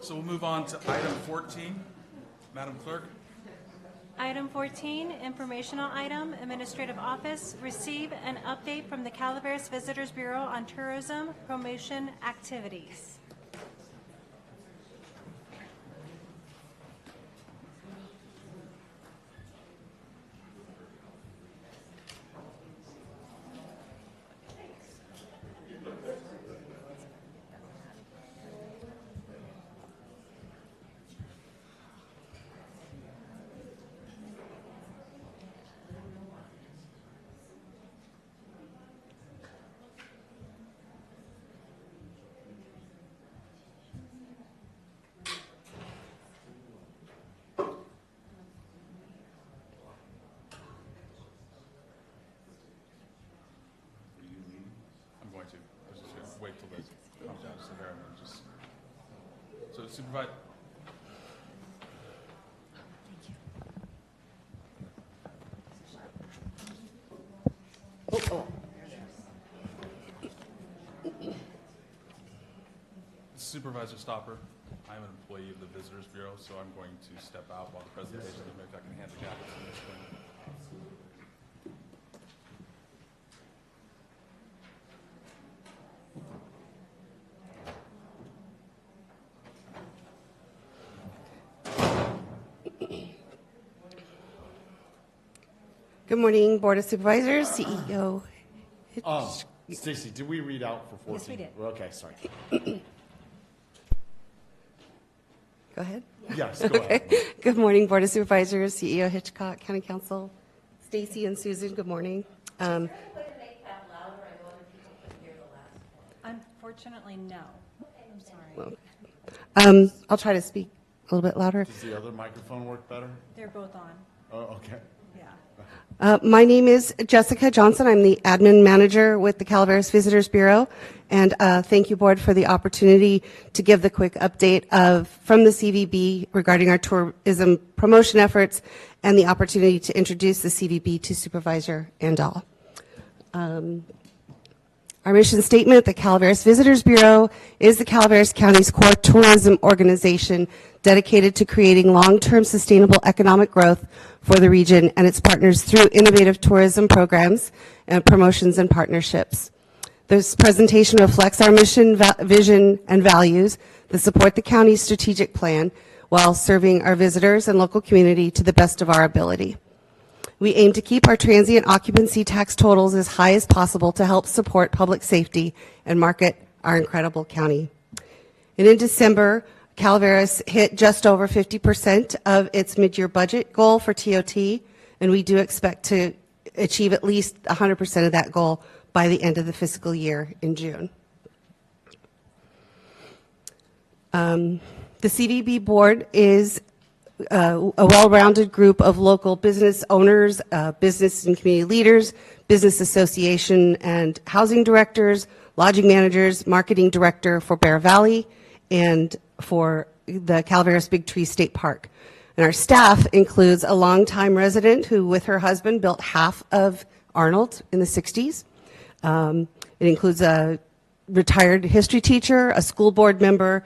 So we'll move on to item 14. Madam Clerk. Item 14, informational item, Administrative Office, receive an update from the Calaveras Visitors Bureau on tourism promotion activities. I'm going to. I was just going to wait till they calm down just a hair and then just. So Supervisor. Supervisor Stopper, I'm an employee of the Visitors Bureau, so I'm going to step out while the presentation is made. I can hand the jackets on this one. Good morning, Board of Supervisors, CEO. Stacy, did we read out for 14? Yes, we did. Okay, sorry. Go ahead. Yes, go ahead. Good morning, Board of Supervisors, CEO Hitchcock, County Council, Stacy and Susan, good morning. Unfortunately, no. I'm sorry. I'll try to speak a little bit louder. Does the other microphone work better? They're both on. Oh, okay. Yeah. My name is Jessica Johnson. I'm the admin manager with the Calaveras Visitors Bureau. And thank you, Board, for the opportunity to give the quick update from the CVB regarding our tourism promotion efforts and the opportunity to introduce the CVB to Supervisor and all. Our mission statement at the Calaveras Visitors Bureau is the Calaveras County's core tourism organization dedicated to creating long-term sustainable economic growth for the region and its partners through innovative tourism programs and promotions and partnerships. This presentation reflects our mission, vision, and values that support the county's strategic plan while serving our visitors and local community to the best of our ability. We aim to keep our transient occupancy tax totals as high as possible to help support public safety and market our incredible county. And in December, Calaveras hit just over 50% of its mid-year budget goal for TOT, and we do expect to achieve at least 100% of that goal by the end of the fiscal year in June. The CVB board is a well-rounded group of local business owners, business and community leaders, business association and housing directors, lodging managers, marketing director for Bear Valley, and for the Calaveras Big Tree State Park. And our staff includes a longtime resident who, with her husband, built half of Arnold in the 60s. It includes a retired history teacher, a school board member,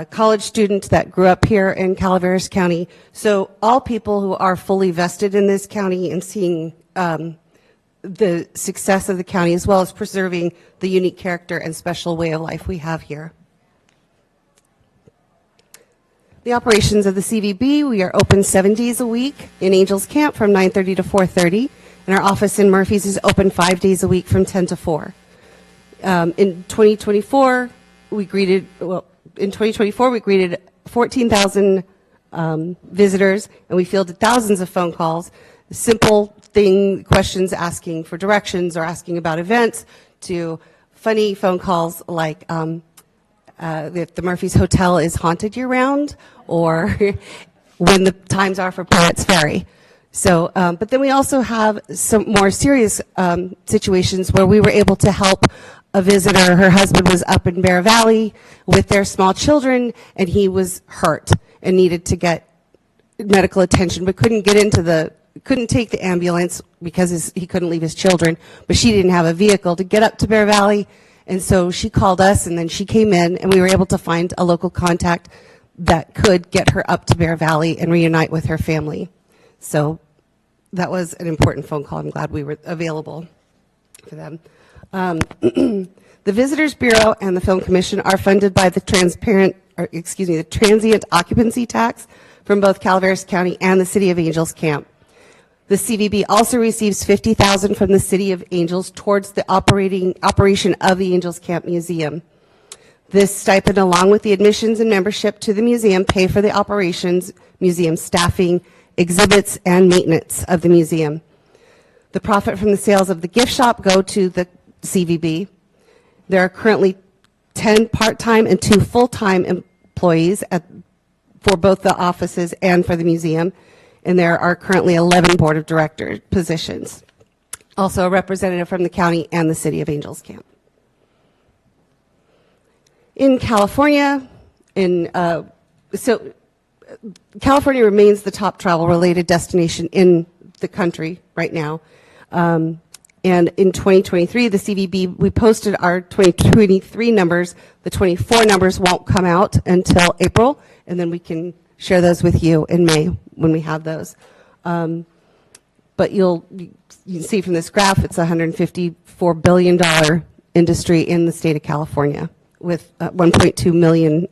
college student that grew up here in Calaveras County. So all people who are fully vested in this county and seeing the success of the county, as well as preserving the unique character and special way of life we have here. The operations of the CVB, we are open 7 days a week in Angels Camp from 9:30 to 4:30, and our office in Murphy's is open 5 days a week from 10 to 4. In 2024, we greeted 14,000 visitors, and we fielded thousands of phone calls, simple questions asking for directions or asking about events, to funny phone calls like if the Murphy's Hotel is haunted year-round, or when the times are for Pirates Ferry. So, but then we also have some more serious situations where we were able to help a visitor. Her husband was up in Bear Valley with their small children, and he was hurt and needed to get medical attention, but couldn't take the ambulance because he couldn't leave his children, but she didn't have a vehicle to get up to Bear Valley, And so she called us, and then she came in, and we were able to find a local contact that could get her up to Bear Valley and reunite with her family. So that was an important phone call. I'm glad we were available for them. The Visitors Bureau and the Film Commission are funded by the the transient occupancy tax from both Calaveras County and the City of Angels Camp. The CVB also receives $50,000 from the City of Angels towards the operation of the Angels Camp Museum. This stipend, along with the admissions and membership to the museum, pay for the operations, museum staffing, exhibits, and maintenance of the museum. The profit from the sales of the gift shop go to the CVB. There are currently 10 part-time and 2 full-time employees for both the offices and for the museum, and there are currently 11 board of director positions. Also a representative from the county and the City of Angels Camp. In California, California remains the top travel-related destination in the country right now. And in 2023, the CVB, we posted our 2023 numbers. The 24 numbers won't come out until April, and then we can share those with you in May when we have those. But you can see from this graph, it's a $154 billion industry in the state of California with 1.2 million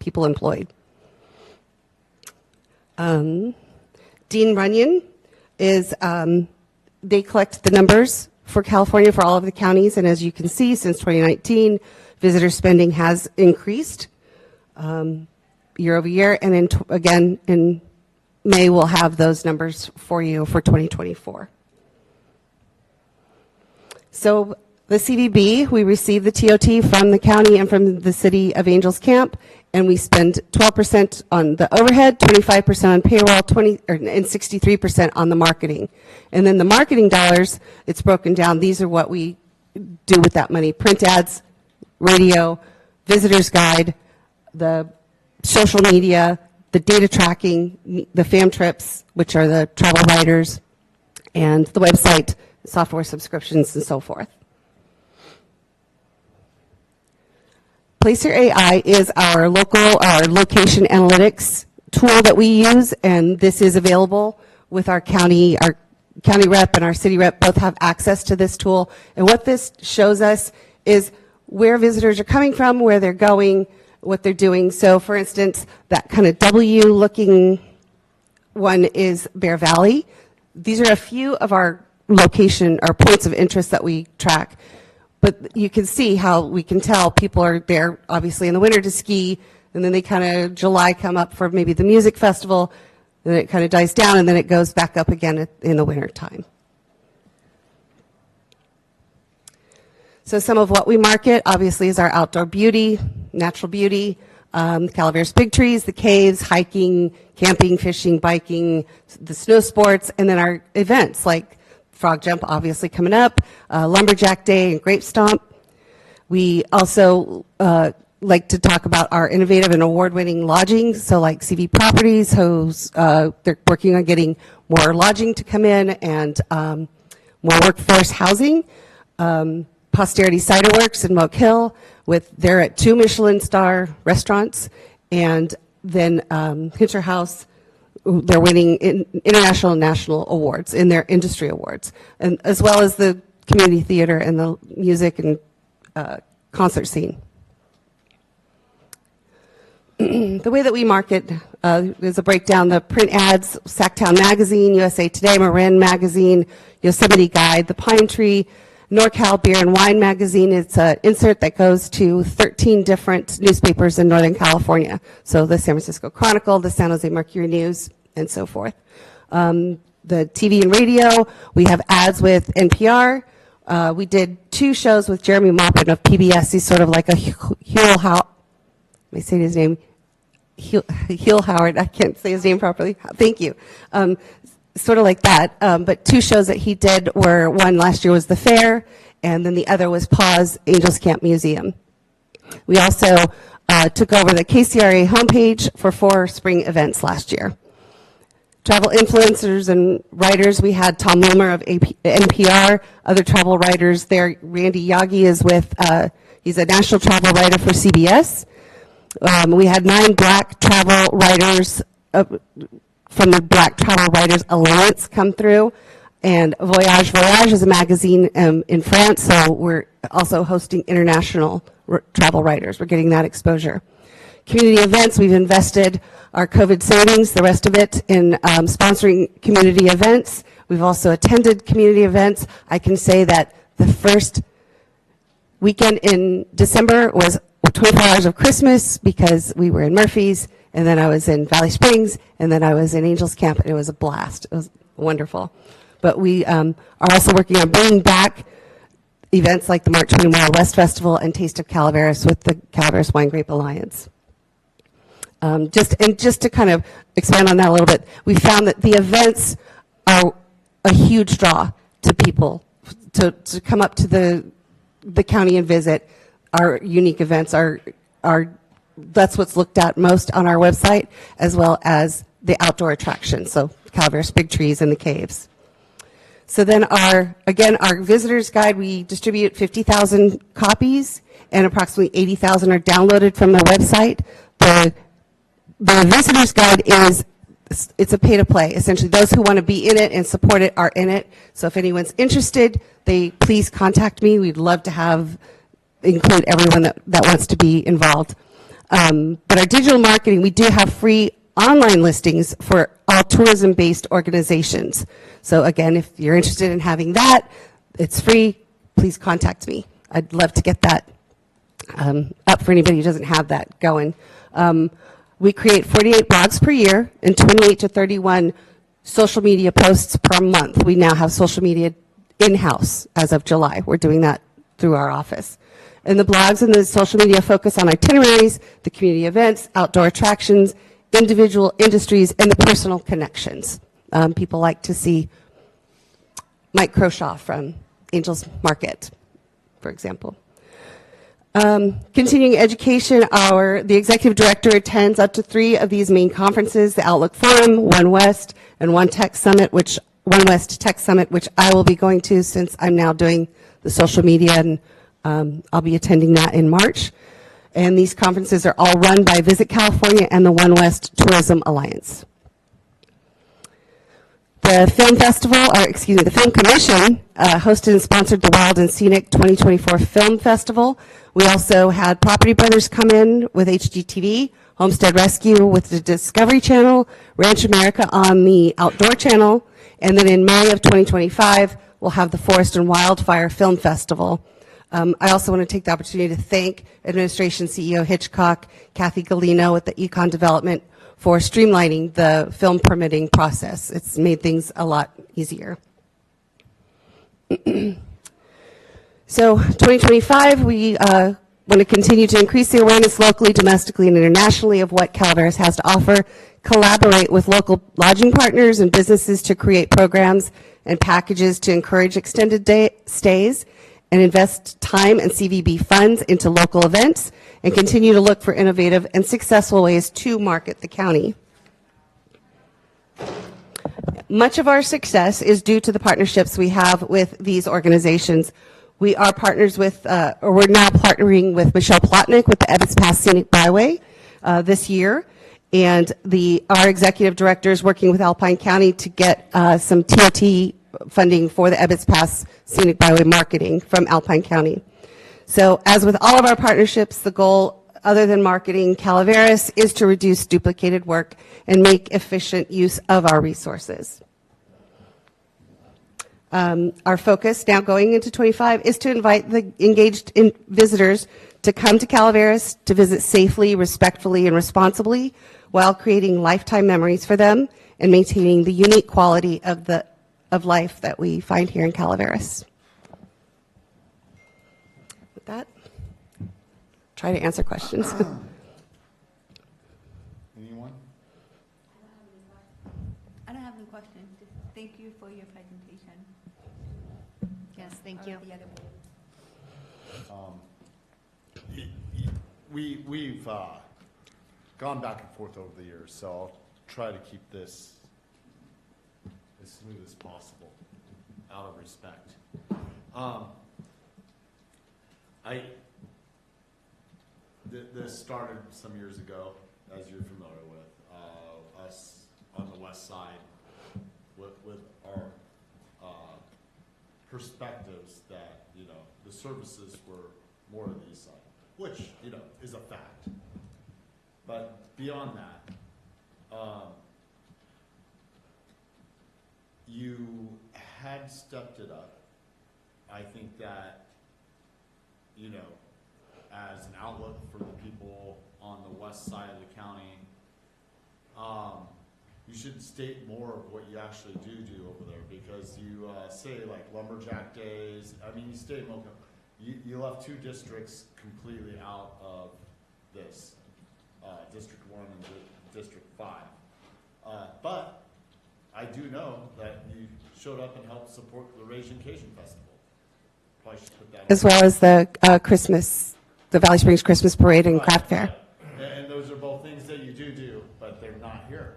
people employed. Dean Runyon is, they collect the numbers for California for all of the counties, and as you can see, since 2019, visitor spending has increased year over year, and again, in May, we'll have those numbers for you for 2024. So the CVB, we receive the TOT from the county and from the City of Angels Camp, and we spend 12% on the overhead, 25% on payroll, and 63% on the marketing. And then the marketing dollars, it's broken down. These are what we do with that money: print ads, radio, visitors guide, the social media, the data tracking, the fam trips, which are the travel writers, and the website, software subscriptions, and so forth. Placer AI is our location analytics tool that we use, and this is available with our county rep and our city rep both have access to this tool. And what this shows us is where visitors are coming from, where they're going, what they're doing. So for instance, that kind of W-looking one is Bear Valley. These are a few of our location or points of interest that we track. But you can see how we can tell people are there, obviously, in the winter to ski, and then they kind of, July, come up for maybe the music festival, and then it kind of dies down, and then it goes back up again in the winter time. So some of what we market, obviously, is our outdoor beauty, natural beauty, the Calaveras big trees, the caves, hiking, camping, fishing, biking, the snow sports, and then our events like Frog Jump, obviously, coming up, Lumberjack Day and Grape Stomp. We also like to talk about our innovative and award-winning lodging, so like CV Properties, who's they're working on getting more lodging to come in and more workforce housing. Posterity Cider Works in Moke Hill, they're at 2 Michelin star restaurants, and then Hitcher House, they're winning international and national awards in their industry awards, and as well as the community theater and the music and concert scene. The way that we market is a breakdown: the print ads, Sacktown Magazine, USA Today, Marin Magazine, Yosemite Guide, the Pine Tree, NorCal Beer and Wine Magazine. It's an insert that goes to 13 different newspapers in Northern California. So the San Francisco Chronicle, the San Jose Mercury News, and so forth. The TV and radio, we have ads with NPR. We did 2 shows with Jeremy Maupin of PBS. He's sort of like a Huell Howard. Let me say his name. Huell Howard. I can't say his name properly. Thank you. Sort of like that, but 2 shows that he did were, one last year was the fair, and then the other was Pause Angels Camp Museum. We also took over the KCRA homepage for 4 spring events last year. Travel influencers and writers, we had Tom Wilmer of NPR, other travel writers there. Randy Yagi is with, he's a national travel writer for CBS. We had 9 black travel writers from the Black Travel Writers Alliance come through. And Voyage is a magazine in France, so we're also hosting international travel writers. We're getting that exposure. Community events, we've invested our COVID savings, the rest of it, in sponsoring community events. We've also attended community events. I can say that the first weekend in December was 24 hours of Christmas because we were in Murphy's, and then I was in Valley Springs, and then I was in Angels Camp, and it was a blast. It was wonderful. But we are also working on bringing back events like the March 20 Wild West Festival and Taste of Calaveras with the Calaveras Wine Grape Alliance. Just to kind of expand on that a little bit, we found that the events are a huge draw to people to come up to the county and visit. Our unique events are that's what's looked at most on our website, as well as the outdoor attractions, so Calaveras Big Trees and the caves. So then our visitor's guide, we distribute 50,000 copies, and approximately 80,000 are downloaded from the website. The visitor's guide it's a pay-to-play. Essentially, those who want to be in it and support it are in it. So if anyone's interested, please contact me. We'd love to include everyone that wants to be involved. But our digital marketing, we do have free online listings for all tourism-based organizations. So again, if you're interested in having that, it's free. Please contact me. I'd love to get that up for anybody who doesn't have that going. We create 48 blogs per year and 28 to 31 social media posts per month. We now have social media in-house as of July. We're doing that through our office. And the blogs and the social media focus on itineraries, the community events, outdoor attractions, individual industries, and the personal connections. People like to see Mike Croshaw from Angels Market, for example. Continuing education, the executive director attends up to 3 of these main conferences, the Outlook Forum, One West, and One West Tech Summit, which I will be going to since I'm now doing the social media, and I'll be attending that in March. And these conferences are all run by Visit California and the One West Tourism Alliance. The Film Commission hosted and sponsored the Wild and Scenic 2024 Film Festival. We also had Property Brothers come in with HGTV, Homestead Rescue with the Discovery Channel, Ranch America on the Outdoor Channel, and then in May of 2025, we'll have the Forest and Wildfire Film Festival. I also want to take the opportunity to thank Administration CEO Hitchcock, Kathy Galino with the Econ Development for streamlining the film permitting process. It's made things a lot easier. So 2025, we want to continue to increase the awareness locally, domestically, and internationally of what Calaveras has to offer, collaborate with local lodging partners and businesses to create programs and packages to encourage extended stays, and invest time and CVB funds into local events, and continue to look for innovative and successful ways to market the county. Much of our success is due to the partnerships we have with these organizations. We are partners with, or we're now partnering with Michelle Plotnick with the Ebbets Pass Scenic Byway this year, and our executive director is working with Alpine County to get some TOT funding for the Ebbets Pass Scenic Byway marketing from Alpine County. So as with all of our partnerships, the goal, other than marketing Calaveras, is to reduce duplicated work and make efficient use of our resources. Our focus now going into 25 is to invite the engaged visitors to come to Calaveras to visit safely, respectfully, and responsibly while creating lifetime memories for them and maintaining the unique quality of life that we find here in Calaveras. With that, try to answer questions. Anyone? I don't have any questions. Just thank you for your presentation. Yes, thank you. The other way. We've gone back and forth over the years, so I'll try to keep this as smooth as possible, out of respect. This started some years ago, as you're familiar with, us on the west side with our perspectives that, the services were more on the east side, which, is a fact. But beyond that, you had stepped it up. I think that, as an outlook for the people on the west side of the county, you should state more of what you actually do over there, because you say like lumberjack days. I mean, you state you left two districts completely out of this, District 1 and District 5. But I do know that you showed up and helped support the Raging Cajun Festival. Probably should put that As well as the Valley Springs Christmas Parade and Craft Fair. And those are both things that you do, but they're not here.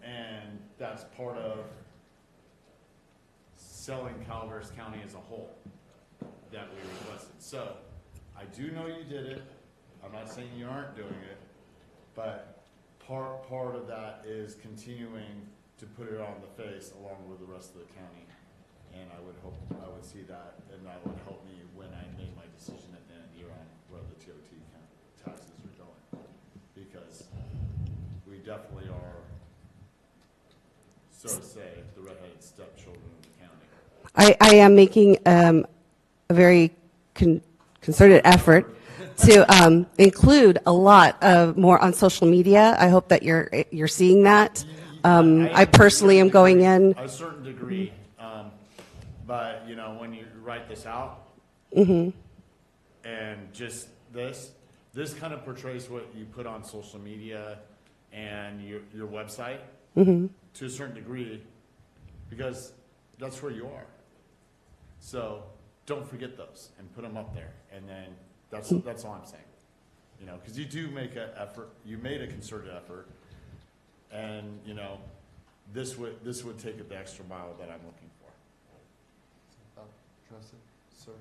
And that's part of selling Calaveras County as a whole that we requested. So I do know you did it. I'm not saying you aren't doing it, but part of that is continuing to put it on the face along with the rest of the county. And I would hope I would see that, and that would help me when I make my decision at the end of the year on where the TOT taxes are going. Because we definitely are, so to say, the redheaded stepchildren of the county. I am making a very concerted effort to include a lot of more on social media. I hope that you're seeing that. I personally am going in. A certain degree, but when you write this out, and just this kind of portrays what you put on social media and your website to a certain degree, because that's where you are. So don't forget those and put them up there, and then that's all I'm saying. Because you do make an effort. You made a concerted effort, and this would take it the extra mile that I'm looking for. Trustee, sir.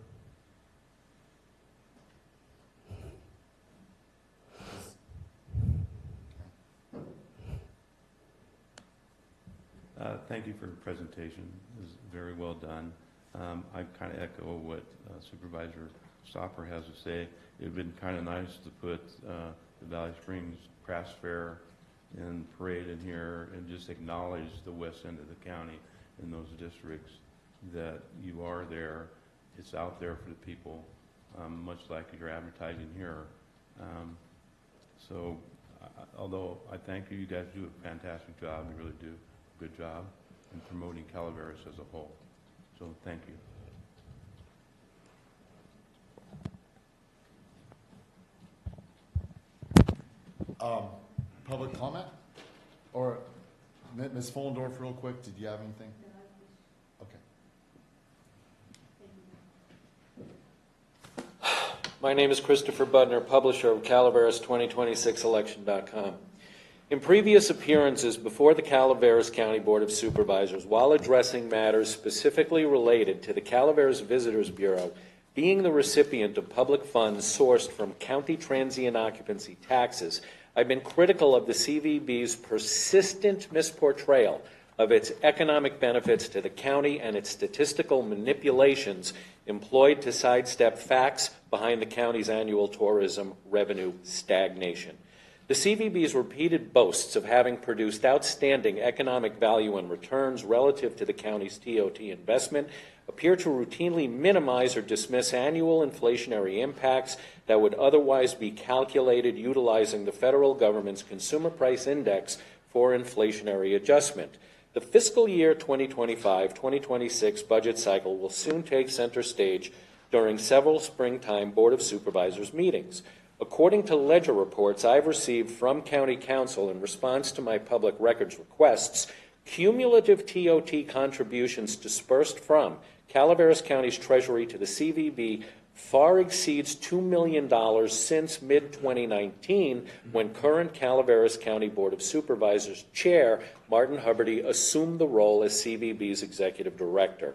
Thank you for the presentation. It was very well done. I kind of echo what Supervisor Stopper has to say. It would have been kind of nice to put the Valley Springs Crafts Fair and parade in here and just acknowledge the west end of the county in those districts, that you are there. It's out there for the people, much like you're advertising here. So although I thank you, you guys do a fantastic job. You really do a good job in promoting Calaveras as a whole. So thank you. Public comment? Or Ms. Fullendorf, real quick, did you have anything? Okay. My name is Christopher Buttner, publisher of Calaveras2026election.com. In previous appearances before the Calaveras County Board of Supervisors, while addressing matters specifically related to the Calaveras Visitors Bureau being the recipient of public funds sourced from county transient occupancy taxes, I've been critical of the CVB's persistent misportrayal of its economic benefits to the county and its statistical manipulations employed to sidestep facts behind the county's annual tourism revenue stagnation. The CVB's repeated boasts of having produced outstanding economic value and returns relative to the county's TOT investment appear to routinely minimize or dismiss annual inflationary impacts that would otherwise be calculated utilizing the federal government's Consumer Price Index for inflationary adjustment. The fiscal year 2025-2026 budget cycle will soon take center stage during several springtime Board of Supervisors meetings. According to ledger reports I've received from County Council in response to my public records requests, cumulative TOT contributions dispersed from Calaveras County's Treasury to the CVB far exceeds $2 million since mid-2019, when current Calaveras County Board of Supervisors Chair Martin Huberty assumed the role as CVB's Executive Director.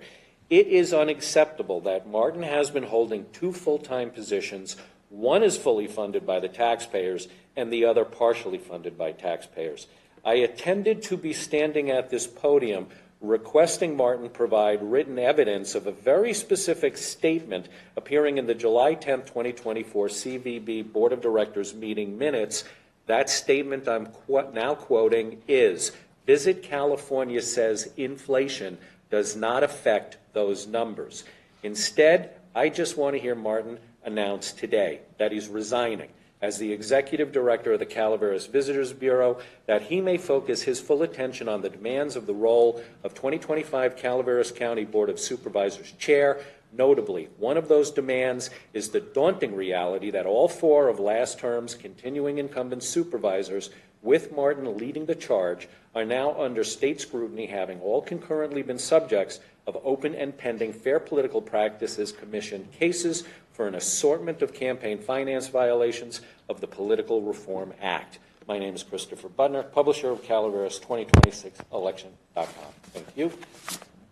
It is unacceptable that Martin has been holding 2 full-time positions. One is fully funded by the taxpayers and the other partially funded by taxpayers. I intended to be standing at this podium requesting Martin provide written evidence of a very specific statement appearing in the July 10, 2024 CVB Board of Directors meeting minutes. That statement I'm now quoting is, "Visit California says inflation does not affect those numbers." Instead, I just want to hear Martin announce today that he's resigning as the Executive Director of the Calaveras Visitors Bureau, that he may focus his full attention on the demands of the role of 2025 Calaveras County Board of Supervisors Chair. Notably, one of those demands is the daunting reality that all 4 of last term's continuing incumbent supervisors, with Martin leading the charge, are now under state scrutiny, having all concurrently been subjects of open and pending Fair Political Practices Commission cases for an assortment of campaign finance violations of the Political Reform Act. My name is Christopher Buttner, publisher of Calaveras 2026 election.com. Thank you.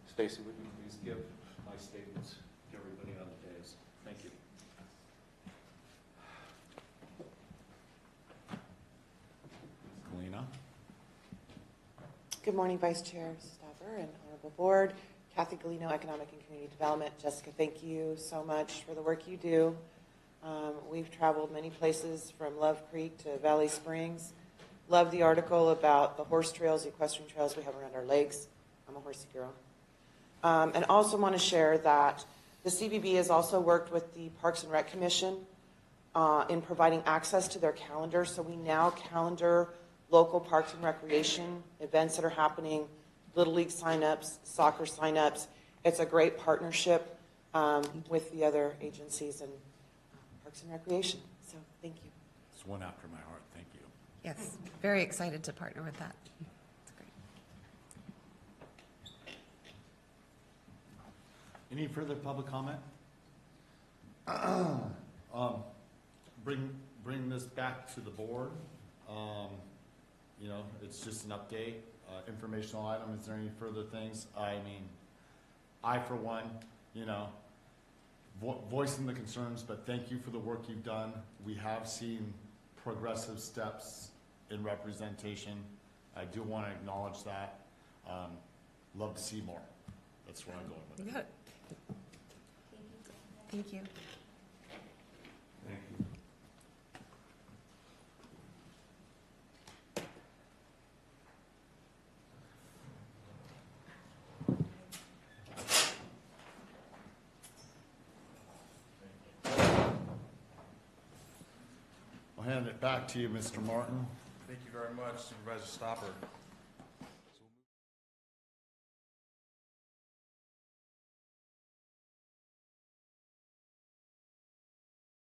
Stacy, would you please give my statements to everybody on the dais? Thank you. Galena? Good morning, Vice Chair Stopper and Honorable Board. Kathy Galino, Economic and Community Development. Jessica, thank you so much for the work you do. We've traveled many places from Love Creek to Valley Springs. Love the article about the horse trails, the equestrian trails we have around our lakes. I'm a horsey girl. And also want to share that the CVB has also worked with the Parks and Rec Commission in providing access to their calendar. So we now calendar local parks and recreation events that are happening, Little League signups, soccer signups. It's a great partnership with the other agencies and Parks and Recreation. So thank you. It's one after my heart. Thank you. Yes, very excited to partner with that. It's great. Any further public comment? Bring this back to the board. You know, it's just an update, informational item. Is there any further things? I mean, I, for one, you know, voicing the concerns, but thank you for the work you've done. We have seen progressive steps in representation. I do want to acknowledge that. Love to see more. That's where I'm going with it. Good. Thank you. Thank you. I'll hand it back to you, Mr. Martin. Thank you very much, Supervisor Stopper.